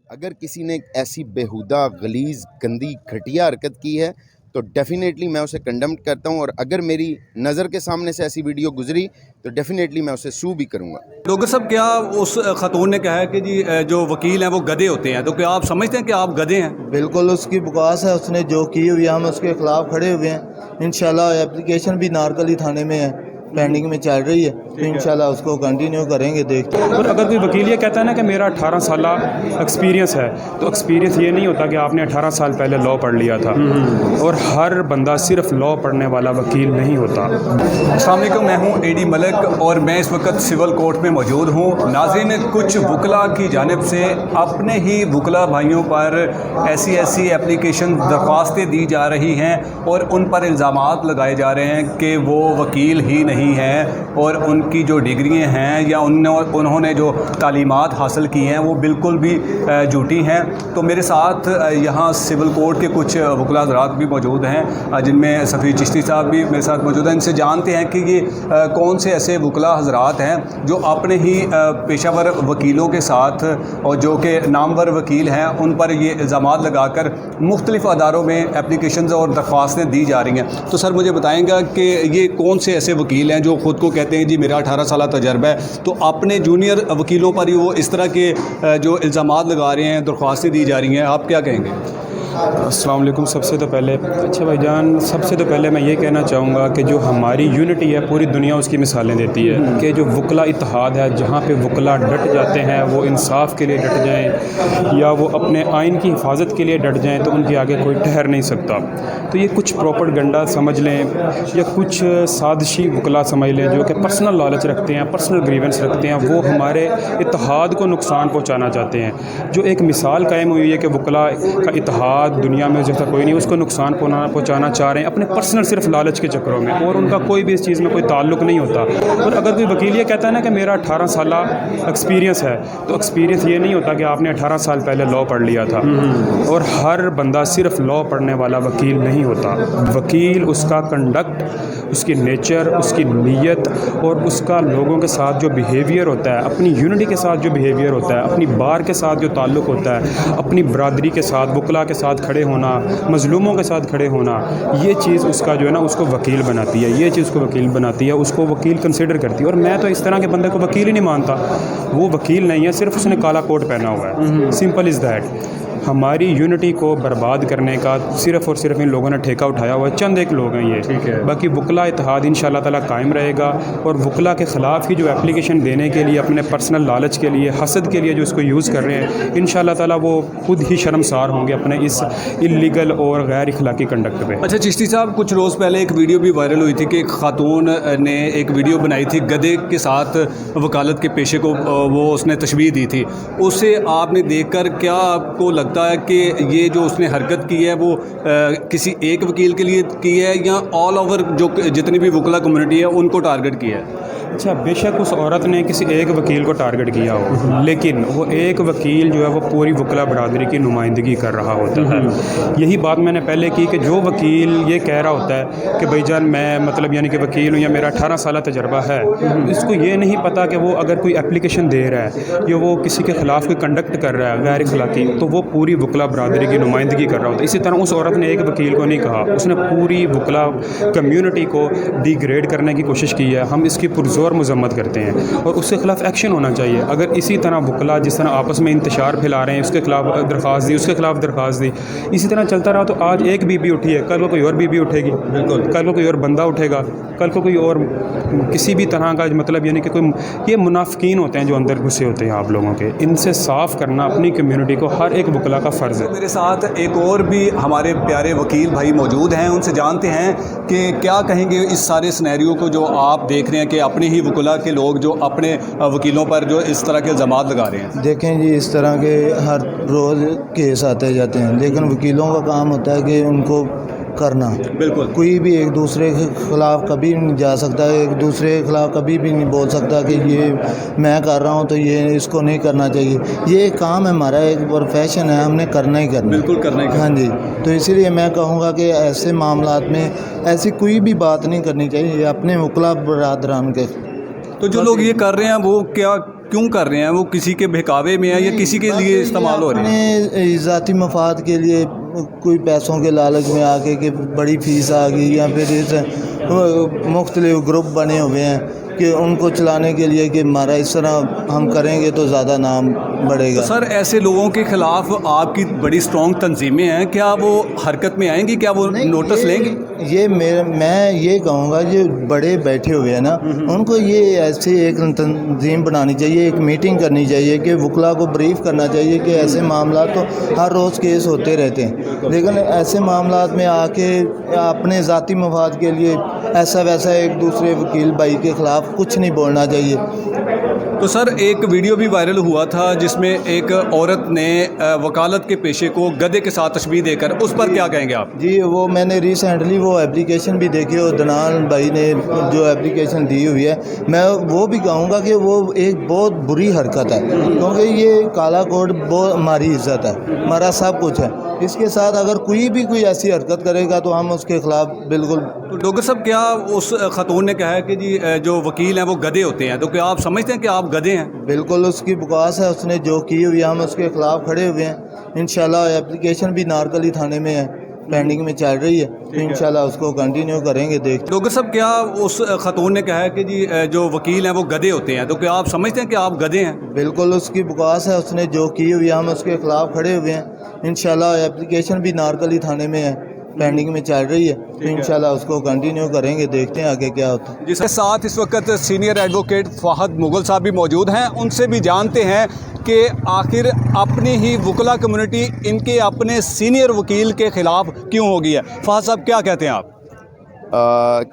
अगर किसी ने ऐसी बेहुदा, गलीज़, गंदी, घटिया हरकत की है तो डेफ़िनेटली मैं उसे कंडेम करता हूँ, और अगर मेरी नज़र के सामने से ऐसी वीडियो गुजरी तो डेफ़िनेटली मैं उसे सू भी करूँगा। डॉक्टर साहब, क्या उस खातून ने कहा है कि जी जो वकील हैं वो गधे होते हैं, तो क्या आप समझते हैं कि आप गधे हैं? बिल्कुल उसकी बकवास है, उसने जो की हुई है, हम उसके खिलाफ खड़े हुए हैं। इंशाल्लाह एप्लीकेशन भी नारकली थाने में है, पेंडिंग में चल रही है, तो इंशाल्लाह उसको कंटिन्यू करेंगे, देखते हैं। और अगर कोई वकील ये कहता है ना कि मेरा 18 साल एक्सपीरियंस है, तो एक्सपीरियंस ये नहीं होता कि आपने 18 साल पहले लॉ पढ़ लिया था। और हर बंदा सिर्फ लॉ पढ़ने वाला वकील नहीं होता। अस्सलाम वालेकुम, मैं हूं एडी मलिक और मैं इस वक्त सिविल कोर्ट में मौजूद हूं। नाज़रीन, कुछ वकला की जानिब से अपने ही वकला भाइयों पर ऐसी एप्लीकेशन दरख्वास्तें दी जा रही हैं और उन पर इल्ज़ामात लगाए जा रहे हैं कि वो वकील ही नहीं हैं और उनकी जो डिग्रियाँ हैं या उन्होंने जो तालीमात हासिल की हैं वो बिल्कुल भी झूठी हैं। तो मेरे साथ यहाँ सिविल कोर्ट के कुछ वकला हज़रात भी मौजूद हैं, जिनमें सफ़ी चिश्ती साहब भी मेरे साथ मौजूद हैं। इनसे जानते हैं कि ये कौन से ऐसे वकला हज़रात हैं जो अपने ही पेशावर वकीलों के साथ और जो कि नामवर वकील हैं उन पर ये इल्ज़ामात लगाकर मुख्तलिफ़ अदारों में एप्लीकेशन और दरख्वास्तें दी जा रही हैं। तो सर, मुझे बताएँगा कि ये कौन से ऐसे वकील हैं जो ख़ुद को कहते हैं जी मेरा 18 साल तजर्बा है, तो अपने जूनियर वकीलों पर ही वो इस तरह के जो इल्ज़ामात लगा रहे हैं, दरख्वास्तें दी जा रही हैं, आप क्या कहेंगे? अस्सलाम वालेकुम। सबसे तो पहले भाईजान, सबसे तो पहले मैं ये कहना चाहूँगा कि जो हमारी यूनिटी है पूरी दुनिया उसकी मिसालें देती है कि जो वकला इत्तेहाद है, जहाँ पे वकला डट जाते हैं, वो इंसाफ के लिए डट जाएं या वो अपने आइन की हिफाजत के लिए डट जाएं, तो उनके आगे कोई ठहर नहीं सकता। तो ये कुछ प्रोपेगेंडा समझ लें या कुछ साजिशी वकला समझ लें जो कि पर्सनल लालच रखते हैं, पर्सनल ग्रीवेंस रखते हैं, वो हमारे इत्तेहाद को नुकसान पहुँचाना चाहते हैं। जो एक मिसाल कायम हुई है कि वकला का इत्तेहाद दुनिया में जैसा कोई नहीं, उसको नुकसान पहुंचाना चाह रहे हैं अपने पर्सनल सिर्फ लालच के चक्करों में, और उनका कोई भी इस चीज़ में कोई ताल्लुक़ नहीं होता। और अगर कोई वकील ये कहता है ना कि मेरा 18 साल एक्सपीरियंस है, तो एक्सपीरियंस ये नहीं होता कि आपने 18 साल पहले लॉ पढ़ लिया था। और हर बंदा सिर्फ लॉ पढ़ने वाला वकील नहीं होता। वकील उसका कंडक्ट, उसकी नेचर, उसकी नीयत और उसका लोगों के साथ जो बिहेवियर होता है, अपनी यूनिटी के साथ जो बिहेवियर होता है, अपनी बार के साथ जो ताल्लुक़ होता है, अपनी बरादरी के साथ, वकला के साथ खड़े होना, मज़लूमों के साथ खड़े होना, ये चीज़ उसका जो है ना उसको वकील बनाती है। ये चीज़ उसको वकील बनाती है, उसको वकील कंसिडर करती है। और मैं तो इस तरह के बंदे को वकील ही नहीं मानता। वो वकील नहीं है, सिर्फ उसने काला कोट पहना हुआ है। Simple is that. हमारी यूनिटी को बर्बाद करने का सिर्फ़ और सिर्फ इन लोगों ने ठेका उठाया हुआ है। चंद एक लोग हैं ये, ठीक है। बाकी वकला इत्तेहाद इंशाअल्लाह ताला कायम रहेगा। और वकला के ख़िलाफ़ ही जो एप्लीकेशन देने के लिए, अपने पर्सनल लालच के लिए, हसद के लिए जो इसको यूज़ कर रहे हैं, इंशाअल्लाह ताला वो खुद ही शर्मसार होंगे अपने इस इल्लीगल और गैर इखलाकी कंडक्ट पे। अच्छा चिश्ती साहब, कुछ रोज़ पहले एक वीडियो भी वायरल हुई थी कि एक खातून ने एक वीडियो बनाई थी, गधे के साथ वकालत के पेशे को वो उसने तशबीह दी थी। उसे आपने देखकर क्या आपको लगता है कि ये जो उसने हरकत की है वो किसी एक वकील के लिए की है या ऑल ओवर जो जितनी भी वकला कम्युनिटी है उनको टारगेट किया है? अच्छा, बेशक उस औरत ने किसी एक वकील को टारगेट किया हो, लेकिन वो एक वकील जो है वो पूरी वकला बरादरी की नुमाइंदगी कर रहा होता है। यही बात मैंने पहले की कि जो वकील ये कह रहा होता है कि भाईजान मैं मतलब यानी कि वकील हूँ या मेरा 18 साल तजर्बा है, इसको ये नहीं पता कि वो अगर कोई एप्लीकेशन दे रहा है या वो किसी के ख़िलाफ़ कोई कंडक्ट कर रहा है गैर इखलाकी, तो वो पूरी वकला बरादरी की नुमाइंदगी कर रहा होता है। इसी तरह उस औरत ने एक वकील को नहीं कहा, उसने पूरी वकला कम्यूनिटी को डिग्रेड करने की कोशिश की है। हम इसकी पुरज़ोर मज़म्मत करते हैं और उसके ख़िलाफ़ एक्शन होना चाहिए। अगर इसी तरह वकला जिस तरह आपस में इंतशार फैला रहे हैं, उसके ख़िलाफ़ दरख्वास्त दी, उसके ख़िलाफ़ दरख्वास्त दी, इसी तरह चलता रहा तो आज एक बीबी उठी है, कल को कोई और बीबी उठेगी, बिल्कुल, कल को कोई और बंदा उठेगा, कल को कोई और किसी भी तरह का मतलब यानी कि कोई ये मुनाफिकीन होते हैं जो अंदर घुसे होते हैं आप लोगों के। इनसे साफ़ करना अपनी कम्यूनिटी को हर एक वकला का फ़र्ज़ है। मेरे साथ एक और भी हमारे प्यारे वकील भाई मौजूद हैं, उनसे जानते हैं कि क्या कहेंगे इस सारे सिनेरियो को जो आप देख रहे हैं कि अपने ही वकला के लोग जो अपने वकीलों पर जो इस तरह के इल्ज़ामात लगा रहे हैं। देखें जी, इस तरह के हर रोज़ केस आते जाते हैं, लेकिन वकीलों का काम होता है कि उनको करना। बिल्कुल, कोई भी एक दूसरे के ख़िलाफ़ कभी नहीं जा सकता, एक दूसरे के ख़िलाफ़ कभी भी नहीं बोल सकता कि ये मैं कर रहा हूँ तो ये इसको नहीं करना चाहिए। ये एक काम है हमारा, एक प्रोफेशन है, हमने करना ही करना। बिल्कुल करना ही करना। हाँ जी, तो इसीलिए मैं कहूँगा कि ऐसे मामलात में ऐसी कोई भी बात नहीं करनी चाहिए अपने वकला बरादरान के। तो जो लोग ये कर रहे हैं वो क्या क्यों कर रहे हैं? वो किसी के बहकावे में है या किसी के लिए इस्तेमाल हो रहे हैं? अपने ज़ाती मफाद के लिए कोई पैसों के लालच में आके कि बड़ी फीस आ गई या फिर इस मुख्तलिफ ग्रुप बने हुए हैं कि उनको चलाने के लिए कि हमारा इस तरह हम करेंगे तो ज़्यादा नाम बढ़ेगा। तो सर ऐसे लोगों के ख़िलाफ़ आपकी बड़ी स्ट्रॉन्ग तंजीमें हैं, क्या वो हरकत में आएंगी? क्या वो नोटिस लेंगे? मैं ये कहूँगा जो बड़े बैठे हुए हैं ना, उनको ये ऐसे एक तंजीम बनानी चाहिए, एक मीटिंग करनी चाहिए कि वकला को ब्रीफ करना चाहिए कि ऐसे मामला तो हर रोज़ केस होते रहते हैं, लेकिन ऐसे मामला में आके अपने ज़ाती मफाद के लिए ऐसा वैसा एक दूसरे वकील भाई के ख़िलाफ़ कुछ नहीं बोलना चाहिए। तो सर एक वीडियो भी वायरल हुआ था जिसमें एक औरत ने वकालत के पेशे को गधे के साथ तशबीह देकर, उस पर क्या कहेंगे आप? जी, वो मैंने रिसेंटली वो एप्लीकेशन भी देखी और दनान भाई ने जो एप्लीकेशन दी हुई है, मैं वो भी कहूँगा कि वो एक बहुत बुरी हरकत है, क्योंकि ये काला कोड बहुत हमारी इज़्ज़त है, हमारा सब कुछ है। इसके साथ अगर कोई ऐसी हरकत करेगा तो हम उसके ख़िलाफ़ बिल्कुल। तो डॉक्टर साहब क्या उस खतून ने कहा है कि जी जो वकील हैं वो गधे होते हैं, तो क्या आप समझते हैं कि आप गधे हैं? बिल्कुल उसकी बकवास है, उसने जो की हुई है, हम उसके ख़िलाफ़ खड़े हुए हैं। इंशाल्लाह एप्लीकेशन भी नारकली थाने में है, पेंडिंग में चल रही है, तो इंशाल्लाह उसको कंटिन्यू करेंगे। डॉक्टर साहब क्या उस खतून ने कहा है कि जी जो वकील हैं वो गधे होते हैं, तो क्या आप समझते हैं कि आप गधे हैं? बिल्कुल उसकी बकवास है, उसने जो की हुई है, हम उसके ख़िलाफ़ खड़े हुए हैं। इंशाल्लाह एप्लीकेशन भी नारकली थाने में है, पेंडिंग में चल रही है, तो इंशाल्लाह उसको कंटिन्यू करेंगे, देखते हैं आगे क्या होता है। जिसके साथ इस वक्त सीनियर एडवोकेट फ़ाहद मुगल साहब भी मौजूद हैं, उनसे भी जानते हैं कि आखिर अपनी ही वकला कम्युनिटी इनके अपने सीनियर वकील के ख़िलाफ़ क्यों हो गई है। फ़ाहद साहब क्या कहते हैं आप?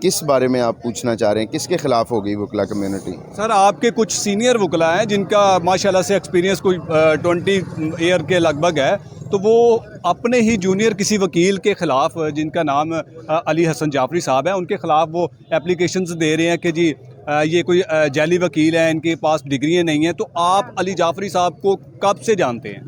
किस बारे में आप पूछना चाह रहे हैं, किसके ख़िलाफ़ हो गई वकला कम्युनिटी? सर आपके कुछ सीनियर वकला हैं जिनका माशाल्लाह से एक्सपीरियंस कोई 20 ईयर के लगभग है, तो वो अपने ही जूनियर किसी वकील के ख़िलाफ़, जिनका नाम अली हसन जाफरी साहब है, उनके ख़िलाफ़ वो एप्लीकेशंस दे रहे हैं कि जी ये कोई जाली वकील है, इनके पास डिग्रियाँ नहीं हैं। तो आप अली जाफरी साहब को कब से जानते हैं?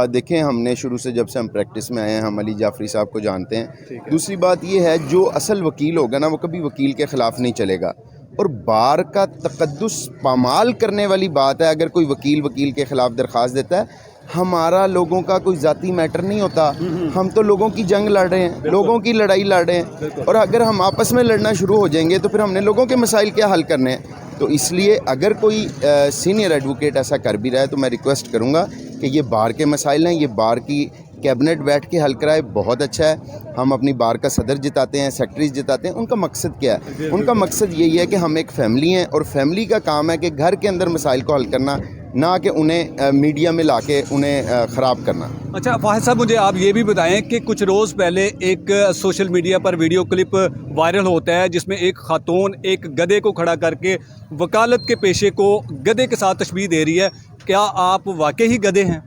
देखें, हमने शुरू से जब से हम प्रैक्टिस में आए हैं, हम अली जाफरी साहब को जानते हैं। दूसरी बात ये है, जो असल वकील होगा ना, वो कभी वकील के ख़िलाफ़ नहीं चलेगा, और बार का तकद्दुस पामाल करने वाली बात है। अगर कोई वकील के ख़िलाफ़ दरख्वास्त देता है, हमारा लोगों का कोई ज़ाती मैटर नहीं होता, हम तो लोगों की जंग लड़ रहे हैं, लोगों की लड़ाई लड़ रहे हैं, और अगर हम आपस में लड़ना शुरू हो जाएंगे तो फिर हमने लोगों के मसाइल क्या हल करने हैं। तो इसलिए अगर कोई सीनियर एडवोकेट ऐसा कर भी रहा है तो मैं रिक्वेस्ट करूँगा कि ये बार के मसाइल हैं, ये बार की कैबिनेट बैठ के हल कराए, बहुत अच्छा है। हम अपनी बार का सदर जिताते हैं, सेक्रेटरीज जिताते हैं, उनका मकसद क्या है? उनका मकसद यही है कि हम एक फ़ैमिली हैं, और फैमिली का काम है कि घर के अंदर मसाइल को हल करना, ना कि उन्हें मीडिया में लाके उन्हें ख़राब करना। अच्छा फ़ाहिद साहब, मुझे आप ये भी बताएं कि कुछ रोज़ पहले एक सोशल मीडिया पर वीडियो क्लिप वायरल होता है जिसमें एक खातून एक गधे को खड़ा करके वकालत के पेशे को गधे के साथ तशबीह दे रही है। क्या आप वाकई ही गधे हैं?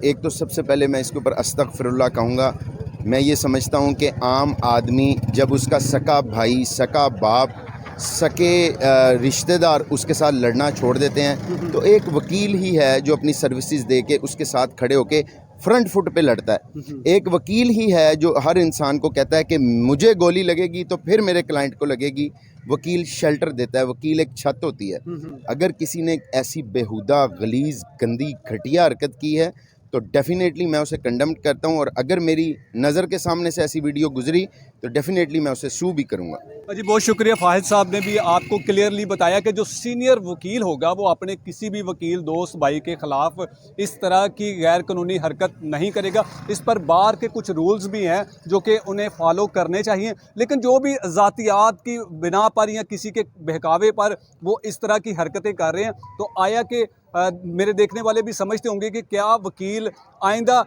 एक तो सबसे पहले मैं इसके ऊपर अस्तगफिरुल्लाह कहूँगा। मैं ये समझता हूँ कि आम आदमी जब उसका सका भाई, सका बाप, सके रिश्तेदार उसके साथ लड़ना छोड़ देते हैं, तो एक वकील ही है जो अपनी सर्विसेज दे के उसके साथ खड़े होके फ्रंट फुट पे लड़ता है। एक वकील ही है जो हर इंसान को कहता है कि मुझे गोली लगेगी तो फिर मेरे क्लाइंट को लगेगी। वकील शेल्टर देता है, वकील एक छत होती है। अगर किसी ने ऐसी बेहुदा, गलीज़, गंदी, घटिया हरकत की है तो डेफ़िनेटली मैं उसे कंडम करता हूँ, और अगर मेरी नज़र के सामने से ऐसी वीडियो गुजरी तो डेफ़िनेटली मैं उसे सू भी करूँगा। जी बहुत शुक्रिया। फ़ाहिद साहब ने भी आपको क्लियरली बताया कि जो सीनियर वकील होगा वो अपने किसी भी वकील दोस्त भाई के ख़िलाफ़ इस तरह की गैर कानूनी हरकत नहीं करेगा। इस पर बार के कुछ रूल्स भी हैं जो कि उन्हें फॉलो करने चाहिए, लेकिन जो भी ज़ातियात की बिना पर या किसी के बहकावे पर वो इस तरह की हरकतें कर रहे हैं, तो आया कि मेरे देखने वाले भी समझते होंगे कि क्या वकील आइंदा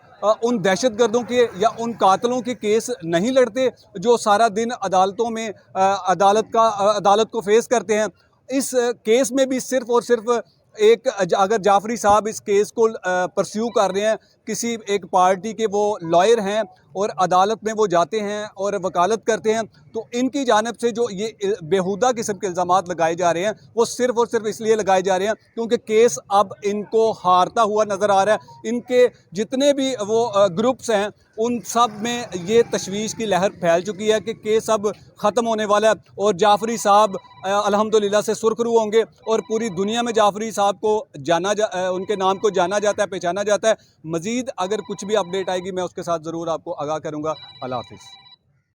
उन दहशतगर्दों के या उन कातलों के केस नहीं लड़ते जो सारा दिन अदालतों में अदालत को फेस करते हैं। इस केस में भी सिर्फ और सिर्फ एक, अगर जाफरी साहब इस केस को परस्यू कर रहे हैं, किसी एक पार्टी के वो लॉयर हैं और अदालत में वो जाते हैं और वकालत करते हैं, तो इनकी जानिब से जो ये बेहुदा किस्म के इल्ज़ामात लगाए जा रहे हैं वो सिर्फ़ और सिर्फ इसलिए लगाए जा रहे हैं क्योंकि केस अब इनको हारता हुआ नज़र आ रहा है। इनके जितने भी वो ग्रुप्स हैं उन सब में ये तशवीश की लहर फैल चुकी है कि केस अब ख़त्म होने वाला है और जाफ़री साहब अल्हम्दुलिल्लाह से सुरखरू होंगे और पूरी दुनिया में जाफ़री साहब को उनके नाम को जाना जाता है, पहचाना जाता है। मज़ीद अगर कुछ भी अपडेट आएगी मैं उसके साथ ज़रूर आपको आगाह करूँगा। अल्लाह हाफ़िज़।